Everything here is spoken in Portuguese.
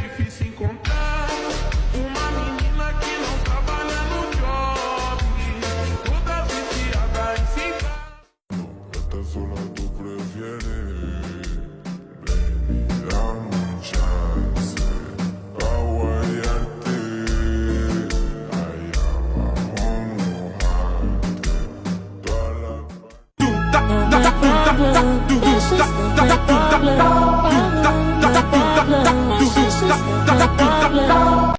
difícil encontrar uma menina que não trabalha no job, toda viciada em ficar. Esta sola tú prefieres, baby, dame un chance pa' guayarte allá abajo, mojarte toda la Problem.